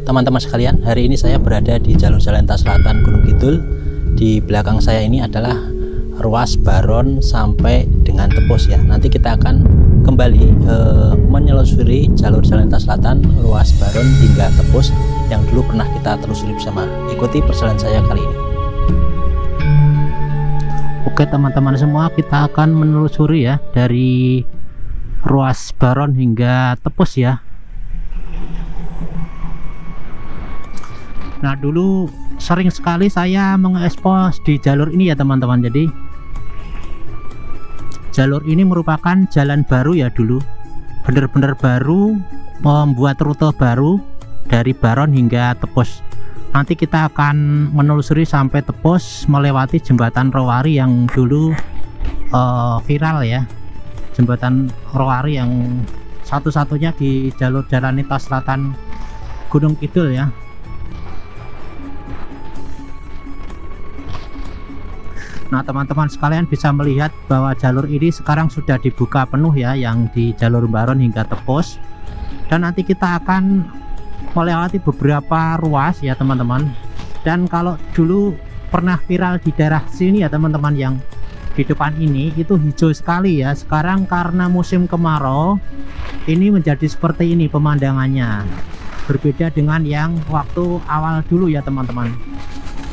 teman-teman sekalian, hari ini saya berada di jalur jalan lintas selatan Gunung Kidul. Di belakang saya ini adalah ruas Baron sampai dengan Tepus ya. Nanti kita akan kembali menelusuri jalur jalan lintas selatan ruas Baron hingga Tepus yang dulu pernah kita telusuri bersama. Ikuti perjalanan saya kali ini. Oke teman-teman semua, kita akan menelusuri ya dari ruas Baron hingga Tepus ya. Nah, dulu sering sekali saya mengekspos di jalur ini ya teman-teman. Jadi jalur ini merupakan jalan baru ya, dulu benar-benar baru, membuat rute baru dari Baron hingga Tepus. Nanti kita akan menelusuri sampai Tepus melewati jembatan Rowari yang dulu viral ya, jembatan Rowari yang satu-satunya di jalur jalan lintas selatan Gunung Kidul ya. Nah teman-teman sekalian bisa melihat bahwa jalur ini sekarang sudah dibuka penuh ya, yang di jalur Baron hingga Tepus. Dan nanti kita akan melewati beberapa ruas ya teman-teman. Dan kalau dulu pernah viral di daerah sini ya teman-teman, yang di depan ini itu hijau sekali ya. Sekarang karena musim kemarau ini menjadi seperti ini pemandangannya, berbeda dengan yang waktu awal dulu ya teman-teman.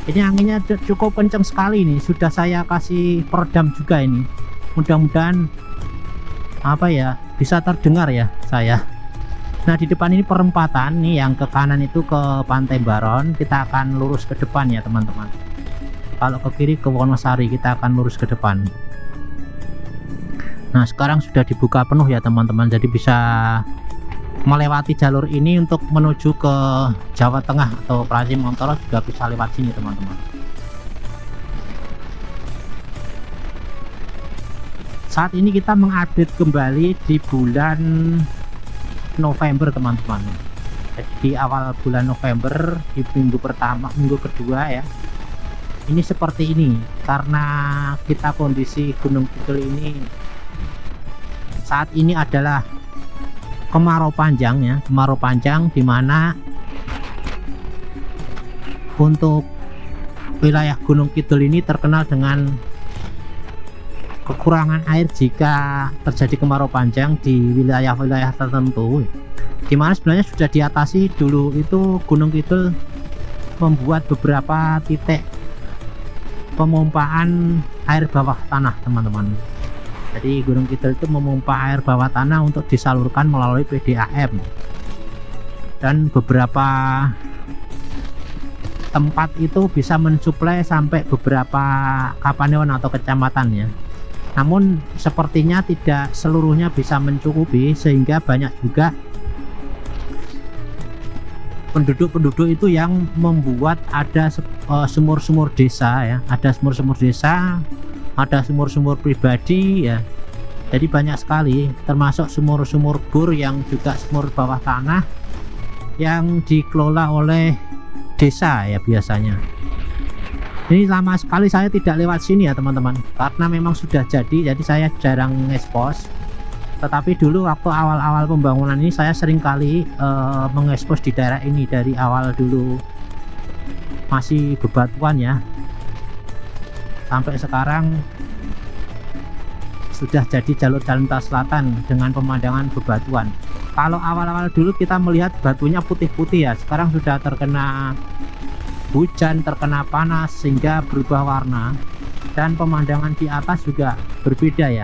Ini anginnya cukup kencang sekali nih, sudah saya kasih peredam juga ini. Mudah-mudahan apa ya, bisa terdengar ya saya. Nah di depan ini perempatan nih, yang ke kanan itu ke Pantai Baron, kita akan lurus ke depan ya teman-teman. Kalau ke kiri ke Wonosari, kita akan lurus ke depan. Nah sekarang sudah dibuka penuh ya teman-teman, jadi bisa melewati jalur ini untuk menuju ke Jawa Tengah atau Praji Montoro juga bisa lewat sini teman-teman. Saat ini kita mengupdate kembali di bulan November teman-teman. Jadi di awal bulan November, di minggu pertama, minggu kedua ya, ini seperti ini karena kita kondisi Gunung Kidul ini saat ini adalah kemarau panjang ya, kemarau panjang, dimana untuk wilayah Gunung Kidul ini terkenal dengan kekurangan air jika terjadi kemarau panjang di wilayah-wilayah tertentu, dimana sebenarnya sudah diatasi dulu. Itu Gunung Kidul membuat beberapa titik pemompaan air bawah tanah teman-teman. Jadi Gunung Kidul itu memompa air bawah tanah untuk disalurkan melalui PDAM, dan beberapa tempat itu bisa mensuplai sampai beberapa kapanewon atau kecamatan ya. Namun sepertinya tidak seluruhnya bisa mencukupi, sehingga banyak juga penduduk-penduduk itu yang membuat ada sumur-sumur desa ya, ada sumur-sumur desa, ada sumur-sumur pribadi ya. Jadi banyak sekali, termasuk sumur-sumur bor yang juga sumur bawah tanah yang dikelola oleh desa ya biasanya. Ini lama sekali saya tidak lewat sini ya teman-teman, karena memang sudah jadi saya jarang ngekspos. Tetapi dulu waktu awal-awal pembangunan ini saya sering kali mengekspos di daerah ini, dari awal dulu masih bebatuan ya, sampai sekarang sudah jadi jalur jalan lintas selatan dengan pemandangan bebatuan. Kalau awal-awal dulu kita melihat batunya putih-putih ya, sekarang sudah terkena hujan, terkena panas sehingga berubah warna, dan pemandangan di atas juga berbeda ya.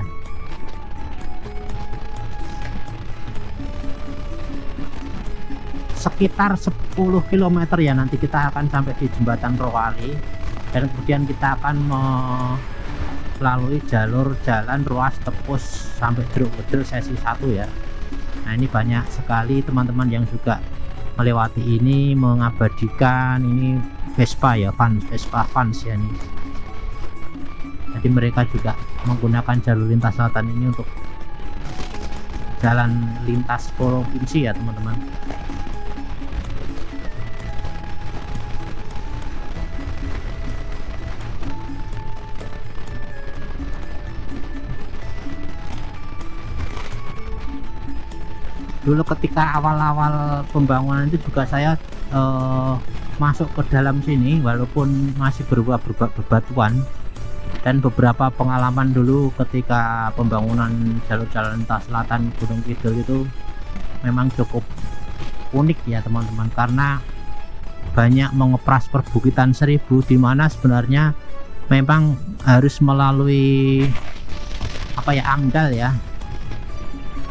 Sekitar 10 km ya, nanti kita akan sampai di jembatan Rowari, dan kemudian kita akan melalui jalur jalan ruas Tepus sampai Jeruk Bedel sesi 1 ya. Nah ini banyak sekali teman-teman yang juga melewati ini, mengabadikan ini Vespa ya, Vespa Vans ya ini. Jadi mereka juga menggunakan jalur lintas selatan ini untuk jalan lintas provinsi ya teman-teman. dulu ketika awal-awal pembangunan itu juga saya masuk ke dalam sini walaupun masih berupa bebatuan, dan beberapa pengalaman dulu ketika pembangunan jalur jalan lintas selatan Gunung Kidul itu memang cukup unik ya teman-teman, karena banyak mengepras perbukitan Seribu, di mana sebenarnya memang harus melalui AMDAL ya,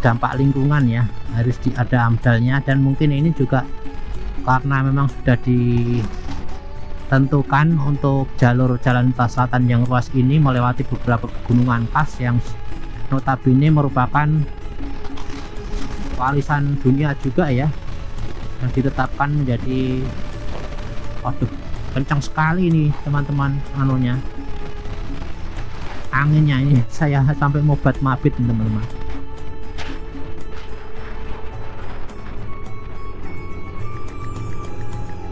dampak lingkungan ya, harus ada AMDALnya. Dan mungkin ini juga karena memang sudah ditentukan untuk jalur jalan lintas selatan yang luas ini melewati beberapa pegunungan khas yang notabene merupakan warisan dunia juga ya, yang ditetapkan menjadi, waduh kencang sekali nih teman-teman anunya, anginnya ini saya sampai mobat mabit teman-teman.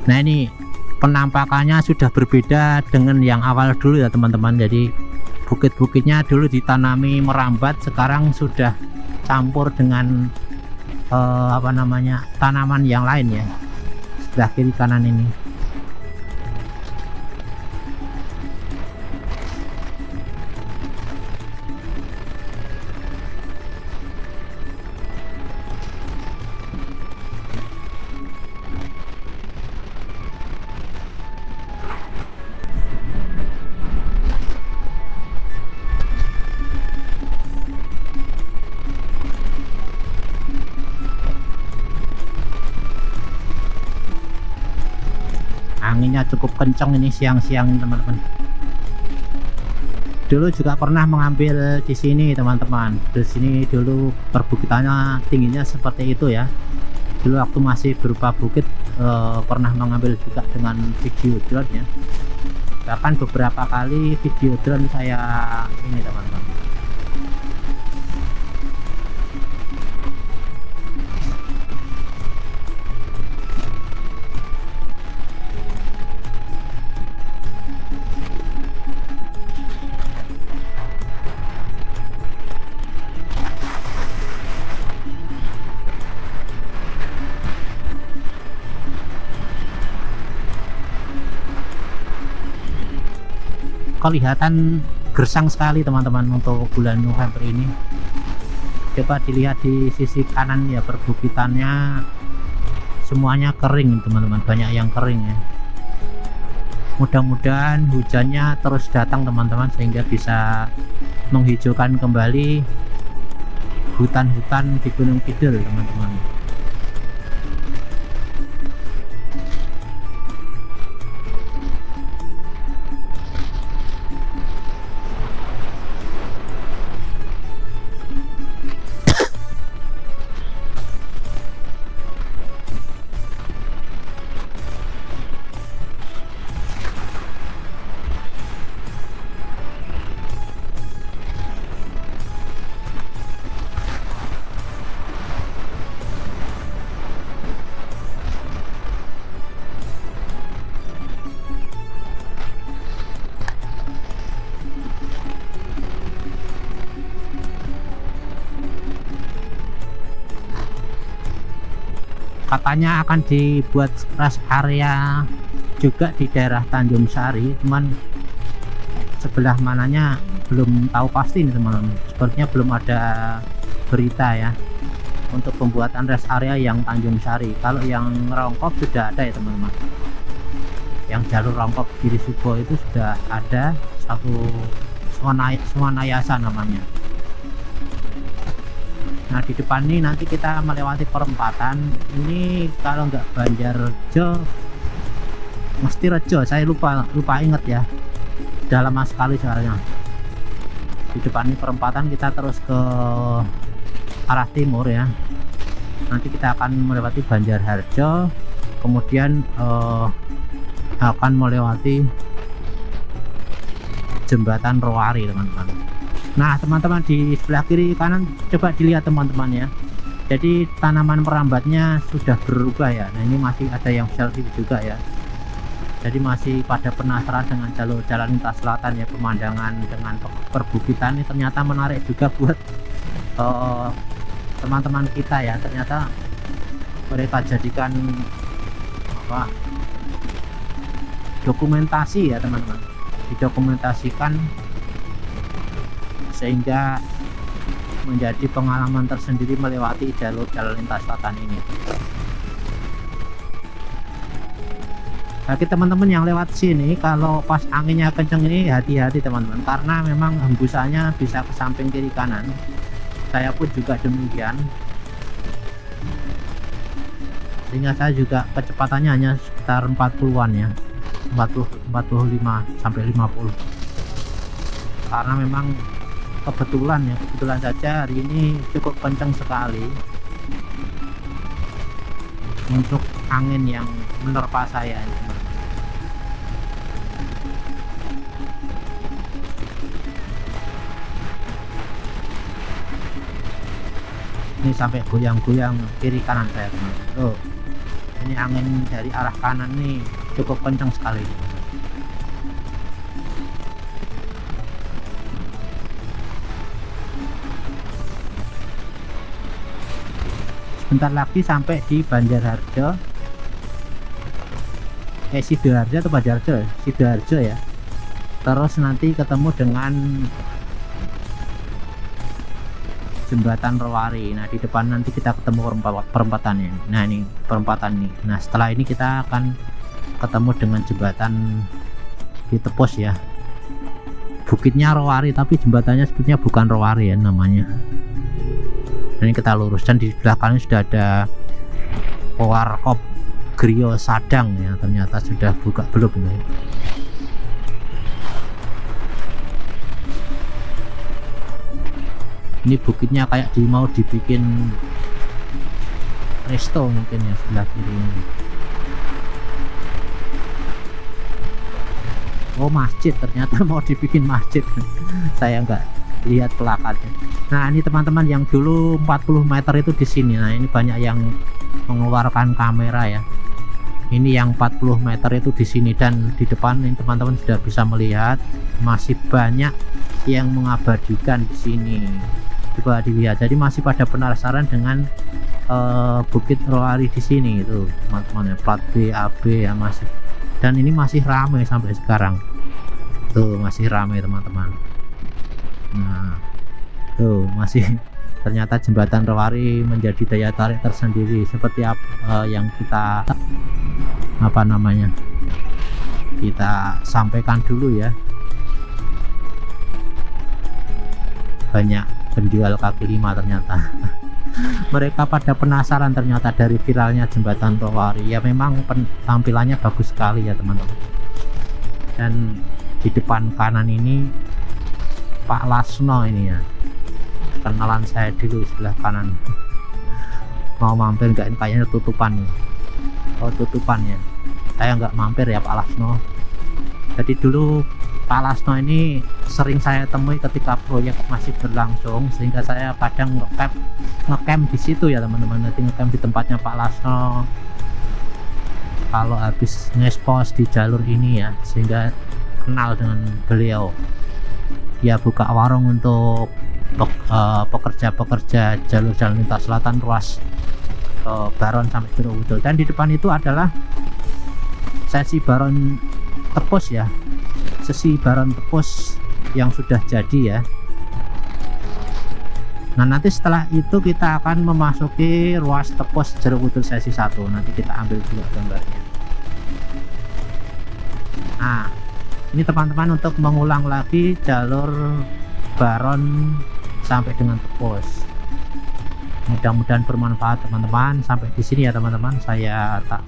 Nah ini penampakannya sudah berbeda dengan yang awal dulu ya teman-teman. Jadi bukit-bukitnya dulu ditanami merambat, sekarang sudah campur dengan tanaman yang lain ya, sebelah kiri kanan ini. Anginnya cukup kencang ini siang-siang teman-teman. Dulu juga pernah mengambil di sini teman-teman. Di sini dulu perbukitannya tingginya seperti itu ya. Dulu waktu masih berupa bukit pernah mengambil juga dengan video drone ya. Bahkan beberapa kali video drone saya ini teman-teman. Kelihatan gersang sekali teman-teman untuk bulan November ini. Coba dilihat di sisi kanan ya, perbukitannya semuanya kering teman-teman, banyak yang kering ya. Mudah-mudahan hujannya terus datang teman-teman, sehingga bisa menghijaukan kembali hutan-hutan di Gunung Kidul teman-teman. Katanya akan dibuat rest area juga di daerah Tanjung Sari, cuman sebelah mananya belum tahu pasti nih teman-teman. Sepertinya belum ada berita ya untuk pembuatan rest area yang Tanjung Sari. Kalau yang Rongkop sudah ada ya teman-teman, yang jalur Rongkop Giri Subo itu sudah ada satu Swanayasa namanya. Nah di depan ini nanti kita melewati perempatan ini, kalau nggak Banjarjo mesti Rejo, saya lupa inget ya, udah lama sekali soalnya. Di depan ini perempatan, kita terus ke arah timur ya, nanti kita akan melewati Banjarharjo, kemudian akan melewati jembatan Rowari teman-teman. Nah teman-teman di sebelah kiri kanan coba dilihat teman-teman ya, jadi tanaman merambatnya sudah berubah ya. Nah ini masih ada yang selfie juga ya, jadi masih pada penasaran dengan jalur jalan lintas selatan ya. Pemandangan dengan perbukitan ini ternyata menarik juga buat teman-teman kita ya, ternyata mereka jadikan apa, dokumentasi ya teman-teman, didokumentasikan sehingga menjadi pengalaman tersendiri melewati jalur lintas selatan ini. Bagi teman-teman yang lewat sini, kalau pas anginnya kenceng ini hati-hati teman-teman, karena memang hembusannya bisa ke samping kiri kanan. Saya pun juga demikian, sehingga saya juga kecepatannya hanya sekitar 40-an ya, 45 sampai 50, karena memang kebetulan saja hari ini cukup kencang sekali untuk angin yang menerpa saya ini. Ini sampai goyang-goyang kiri kanan saya teman-teman. Oh, ini angin dari arah kanan nih cukup kencang sekali. Sebentar lagi sampai di Banjarharjo, Sidoarjo atau Banjarharjo, Sidoarjo ya. Terus nanti ketemu dengan jembatan Rowari. Nah di depan nanti kita ketemu perempatannya. Nah ini perempatan nih. Nah setelah ini kita akan ketemu dengan jembatan di Tepos ya. Bukitnya Rowari tapi jembatannya sebetulnya bukan Rowari ya namanya. Ini kita lurus, dan di sebelah kanan sudah ada Warkop Griyo Sadang ya, ternyata sudah buka belum ini. Ini bukitnya kayak mau dibikin resto mungkin ya sebelah kiri ini. Oh masjid, ternyata mau dibikin masjid. Saya nggak lihat plakatnya. Nah ini teman-teman yang dulu 40 meter itu di sini. Nah ini banyak yang mengeluarkan kamera ya. Ini yang 40 meter itu di sini, dan di depan ini teman-teman sudah bisa melihat masih banyak yang mengabadikan di sini. Coba dilihat. Jadi masih pada penasaran dengan Bukit Rowari di sini itu teman-teman ya, plat B, AB ya masih. Dan ini masih ramai sampai sekarang. Tuh masih ramai teman-teman. Nah tuh masih, ternyata jembatan Rowari menjadi daya tarik tersendiri seperti yang kita kita sampaikan dulu ya. Banyak penjual kaki lima ternyata. Mereka pada penasaran ternyata dari viralnya jembatan Rowari ya. Memang tampilannya bagus sekali ya teman-teman. Dan di depan kanan ini Pak Lasno ini ya, kenalan saya dulu sebelah kanan. Mau mampir nggak? Ini kayaknya tutupan nih. Oh tutupan ya, saya nggak mampir ya Pak Lasno. Jadi dulu Pak Lasno ini sering saya temui ketika proyek masih berlangsung, sehingga saya kadang ngecamp di situ ya teman-teman. Nanti ngecamp di tempatnya Pak Lasno kalau habis ngespos di jalur ini ya, sehingga kenal dengan beliau. Dia buka warung untuk pekerja-pekerja jalur lintas selatan ruas Baron sampai Jerowudo. Dan di depan itu adalah sesi Baron Tepos ya, sesi Baron Tepos yang sudah jadi ya. Nah nanti setelah itu kita akan memasuki ruas Tepos Jerowudo sesi 1. Nanti kita ambil juga gambarnya. Nah ini teman-teman untuk mengulang lagi jalur Baron sampai dengan Tepos. Mudah-mudahan bermanfaat teman-teman. Sampai di sini ya teman-teman. Saya tak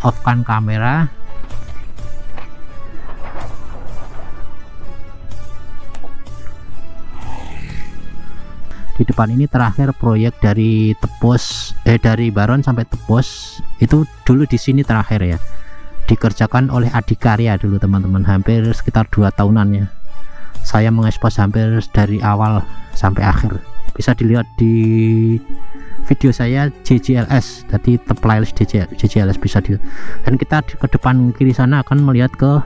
off-kan kamera. Di depan ini terakhir proyek dari Tepos, dari Baron sampai Tepos. Itu dulu di sini terakhir ya. Dikerjakan oleh Adikarya dulu teman-teman, hampir sekitar 2 tahunan ya. Saya mengekspos hampir dari awal sampai akhir. Bisa dilihat di video saya JJLS, jadi playlist JJLS bisa di. Dan kita ke depan kiri sana akan melihat ke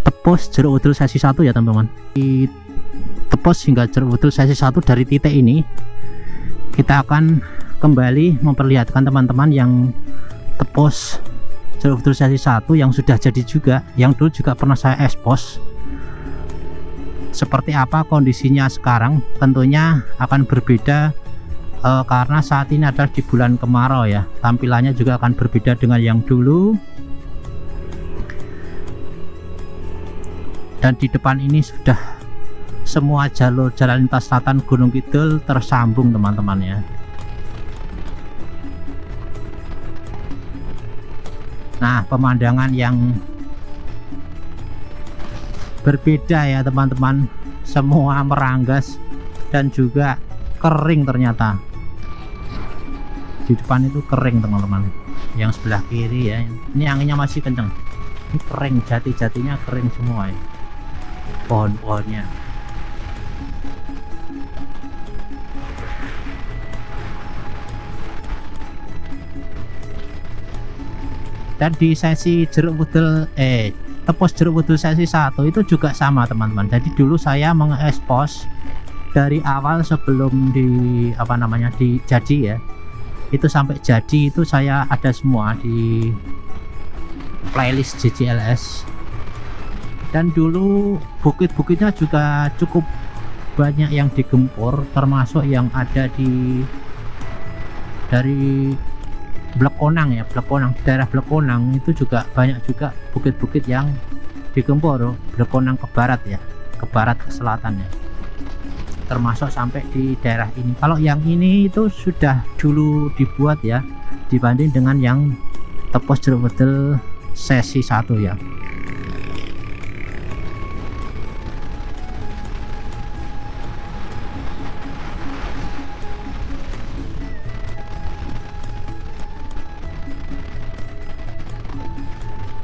Tepos Jerowudo sesi 1 ya teman-teman. Di Tepos Tepos hingga Jeruk Wudul sesi 1 dari titik ini kita akan kembali memperlihatkan teman-teman yang Tepos Jeruk Wudul sesi 1 yang sudah jadi juga, yang dulu juga pernah saya ekspos. Seperti apa kondisinya sekarang tentunya akan berbeda karena saat ini adalah di bulan kemarau ya. Tampilannya juga akan berbeda dengan yang dulu. Dan di depan ini sudah semua jalur jalan lintas selatan Gunung Kidul tersambung teman-teman ya. Nah, pemandangan yang berbeda ya teman-teman, semua meranggas dan juga kering ternyata. Di depan itu kering teman-teman, yang sebelah kiri ya, ini anginnya masih kenceng, ini kering, jati-jatinya kering semua ya, pohon-pohonnya. Dan di sesi Jeruk Wudul Tepos Jeruk Wudul sesi 1 itu juga sama teman-teman. Jadi dulu saya mengekspos dari awal sebelum jadi ya, itu sampai jadi itu saya ada semua di playlist JJLS. Dan dulu bukit-bukitnya juga cukup banyak yang digempur, termasuk yang ada dari Blekonang ya, daerah Blekonang itu juga banyak juga bukit-bukit yang digempur. Blekonang ke barat ya, ke barat ke selatan ya, termasuk sampai di daerah ini. Kalau yang ini itu sudah dulu dibuat ya, dibanding dengan yang Tepos Jeruk Wudul sesi 1 ya.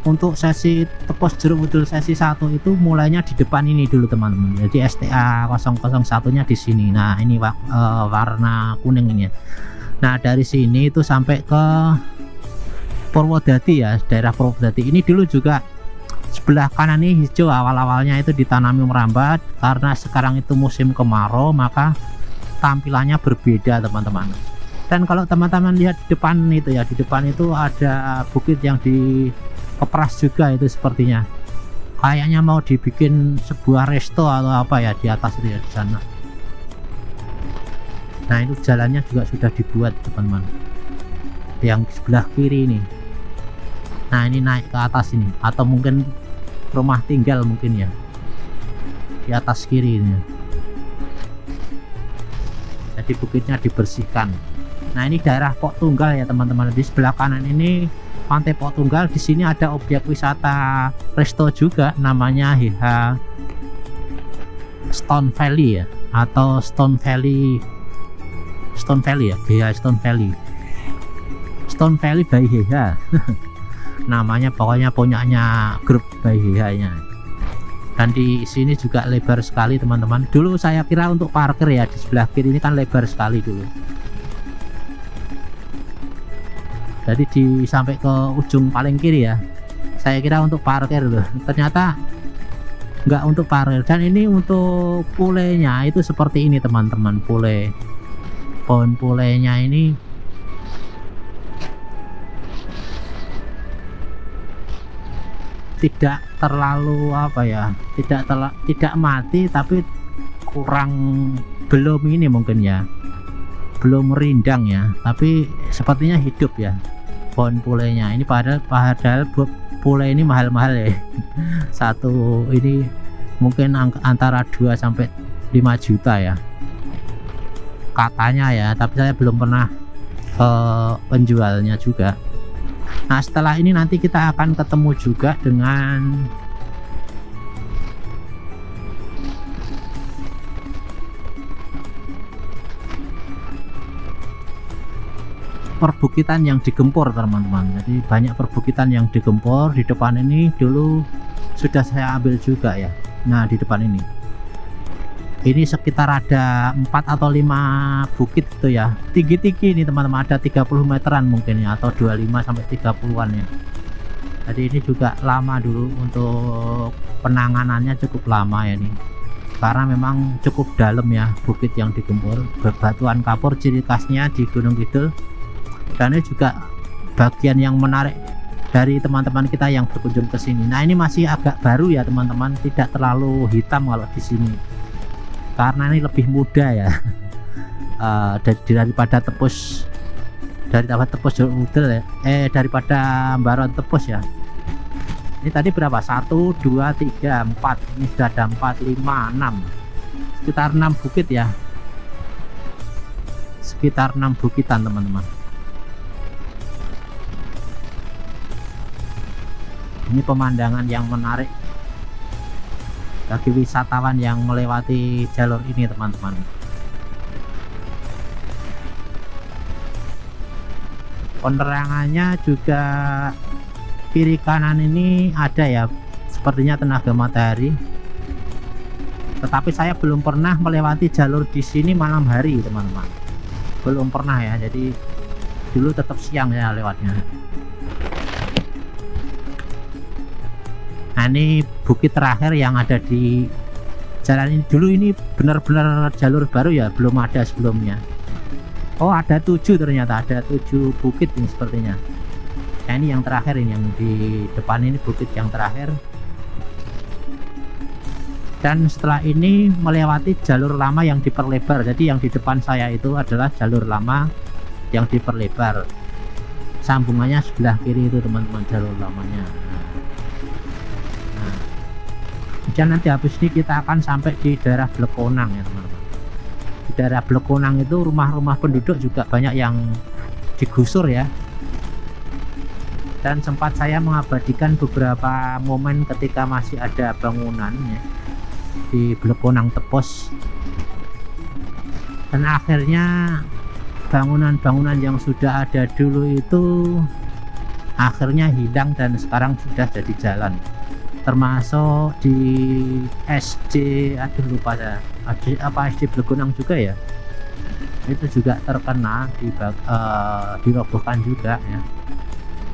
Untuk sesi Tepos Jeruk Wudul sesi 1 itu mulainya di depan ini dulu teman-teman. Jadi STA 001-nya di sini. Nah, ini warna kuning ini ya. Nah, dari sini itu sampai ke Purwodadi ya, daerah Purwodadi. Ini dulu juga sebelah kanan ini hijau, awal-awalnya itu ditanami merambat. Karena sekarang itu musim kemarau, maka tampilannya berbeda teman-teman. Dan kalau teman-teman lihat di depan itu ya, di depan itu ada bukit yang dikeperas juga itu sepertinya. Kayaknya mau dibikin sebuah resto atau apa ya di atas itu ya, di sana. Nah, itu jalannya juga sudah dibuat teman-teman. Yang sebelah kiri ini. Nah, ini naik ke atas ini, atau mungkin rumah tinggal mungkin ya. Di atas kiri ini. Jadi bukitnya dibersihkan. Nah, ini daerah Pok Tunggal ya teman-teman. Di sebelah kanan ini Pantai Pok Tunggal. Di sini ada objek wisata resto juga, namanya HH Stone Valley ya, atau Stone Valley ya, GH Stone Valley by HH. Namanya pokoknya punyanya grup by HH nya. Dan di sini juga lebar sekali teman-teman. Dulu saya kira untuk parkir ya, di sebelah kiri ini kan lebar sekali dulu. Jadi sampai ke ujung paling kiri ya, saya kira untuk parkir loh, ternyata nggak untuk parkir. Dan ini untuk pulenya itu seperti ini teman-teman. Pohon pulenya ini tidak terlalu apa ya, tidak mati, tapi belum ini mungkin ya, belum merindang ya, tapi sepertinya hidup ya pohon pulenya ini. Padahal pule ini mahal-mahal ya. Satu ini mungkin antara 2 sampai 5 juta ya katanya ya, tapi saya belum pernah ke penjualnya juga. Nah, setelah ini nanti kita akan ketemu juga dengan perbukitan yang digempur teman-teman. Jadi banyak perbukitan yang digempur. Di depan ini dulu sudah saya ambil juga ya. Nah, di depan ini sekitar ada 4 atau 5 bukit itu ya, tinggi-tinggi ini teman-teman, ada 30 meteran mungkin ya, atau 25 sampai 30-an ya. Jadi ini juga lama dulu, untuk penanganannya cukup lama ya nih. karena memang cukup dalam ya bukit yang digempur. Bebatuan kapur ciri khasnya di Gunung Kidul, dan ini juga bagian yang menarik dari teman-teman kita yang berkunjung ke sini. Nah, ini masih agak baru ya teman-teman, tidak terlalu hitam kalau di sini karena ini lebih muda ya. Daripada tepus Jalur Udel ya, daripada Mbaron Tepus ya. Ini tadi berapa? 1, 2, 3, 4. Ini sudah ada 4, 5, 6. Sekitar 6 bukit ya. Sekitar 6 bukitan teman-teman. Ini pemandangan yang menarik bagi wisatawan yang melewati jalur ini teman-teman. Penerangannya juga kiri kanan ini ada ya, sepertinya tenaga matahari. Tetapi saya belum pernah melewati jalur di sini malam hari teman-teman, belum pernah ya. Jadi dulu tetap siang ya lewatnya. Nah, ini bukit terakhir yang ada di jalan ini. Dulu ini benar-benar jalur baru ya, belum ada sebelumnya. Oh, ada 7 ternyata, ada 7 bukit ini sepertinya. Nah, ini yang terakhir, ini yang di depan ini bukit yang terakhir. Dan setelah ini melewati jalur lama yang diperlebar. Jadi yang di depan saya itu adalah jalur lama yang diperlebar. Sambungannya sebelah kiri itu teman-teman, jalur lamanya. Nah, kemudian nanti habis ini kita akan sampai di daerah Blekonang ya teman-teman. Di daerah Blekonang itu rumah-rumah penduduk juga banyak yang digusur ya. Dan sempat saya mengabadikan beberapa momen ketika masih ada bangunan ya, di Blekonang Tepos. Dan akhirnya bangunan-bangunan yang sudah ada dulu itu akhirnya hilang dan sekarang sudah jadi jalan. Termasuk di SD, aduh lupa saya, SD Blekonang juga ya, itu juga terkena dirobohkan juga ya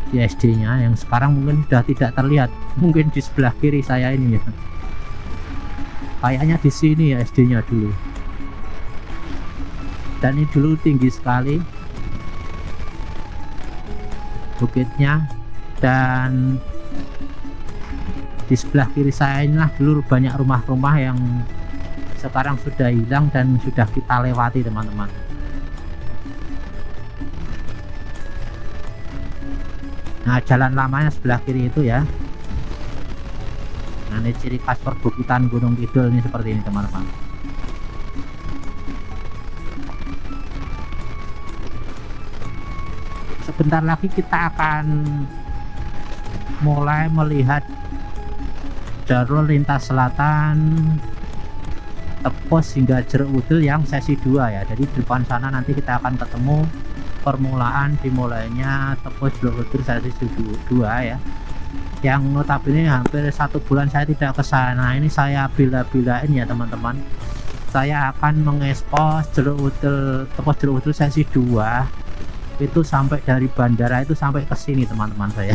di SD-nya, yang sekarang mungkin sudah tidak terlihat. Mungkin di sebelah kiri saya ini ya, kayaknya di sini ya SD-nya dulu. Dan ini dulu tinggi sekali bukitnya, dan di sebelah kiri saya inilah dulu banyak rumah-rumah yang sekarang sudah hilang dan sudah kita lewati teman-teman. Nah, jalan lamanya sebelah kiri itu ya. Nah, ini ciri khas perbukitan Gunung Kidul ini seperti ini teman-teman. Sebentar lagi kita akan mulai melihat jalur lintas selatan Tepos hingga Jalur Udel yang sesi 2 ya. Jadi di depan sana nanti kita akan ketemu permulaan dimulainya Tepos Jalur Udel sesi 2 ya, yang notabene hampir 1 bulan saya tidak ke sana. Ini saya bila-bilain ya teman-teman, saya akan mengekspos Jalur Udel, Tepos Jalur Udel sesi 2 itu sampai dari bandara itu sampai ke sini teman-teman saya.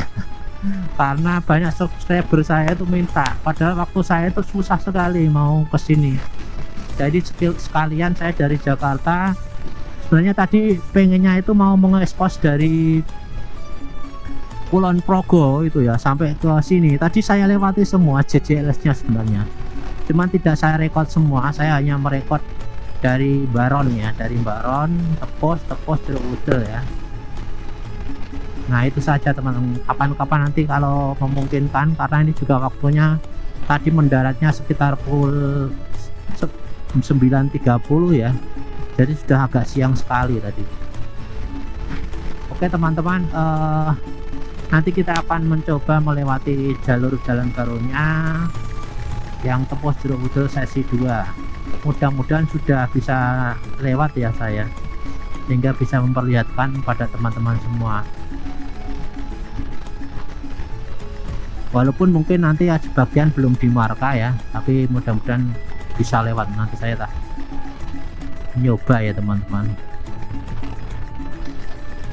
Karena banyak subscriber saya itu minta, padahal waktu saya itu susah sekali mau ke sini. Jadi sekalian saya dari Jakarta, sebenarnya tadi pengennya itu mau mengekspos dari Kulon Progo itu ya sampai ke sini. Tadi saya lewati semua JJLS-nya sebenarnya, cuman tidak saya rekod semua. Saya hanya merekod dari Mbaron ya, dari Mbaron, Tepos Jalur Udel ya. Nah, itu saja teman-teman. Kapan-kapan nanti kalau memungkinkan, karena ini juga waktunya tadi mendaratnya sekitar pukul 9.30 ya, jadi sudah agak siang sekali tadi. Oke teman-teman, nanti kita akan mencoba melewati jalur jalan barunya yang Tepos Jalur Udel sesi 2. Mudah-mudahan sudah bisa lewat ya saya, sehingga bisa memperlihatkan pada teman-teman semua. Walaupun mungkin nanti ya sebagian belum dimarka ya, tapi mudah-mudahan bisa lewat. Nanti saya tak nyoba ya teman-teman,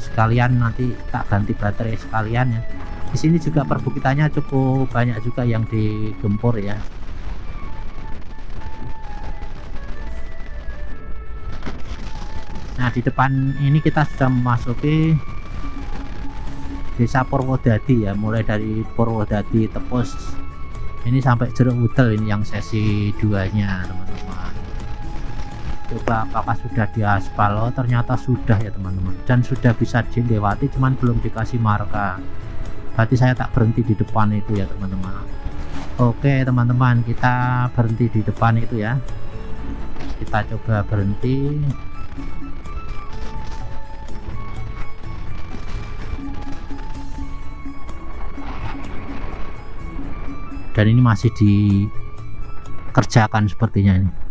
sekalian nanti tak ganti baterai sekalian ya. Di sini juga perbukitannya cukup banyak juga yang digempur ya. Nah, di depan ini kita sudah memasuki Desa Purwodadi ya, mulai dari Purwodadi Tepus ini sampai Jeruk Udel, ini yang sesi 2-nya teman-teman. Coba apakah sudah diaspal? Oh, ternyata sudah ya teman-teman, dan sudah bisa dilewati, cuman belum dikasih marka. Berarti saya tak berhenti di depan itu ya teman-teman. Oke teman-teman, kita berhenti di depan itu ya. Kita coba berhenti. Dan ini masih dikerjakan sepertinya ini.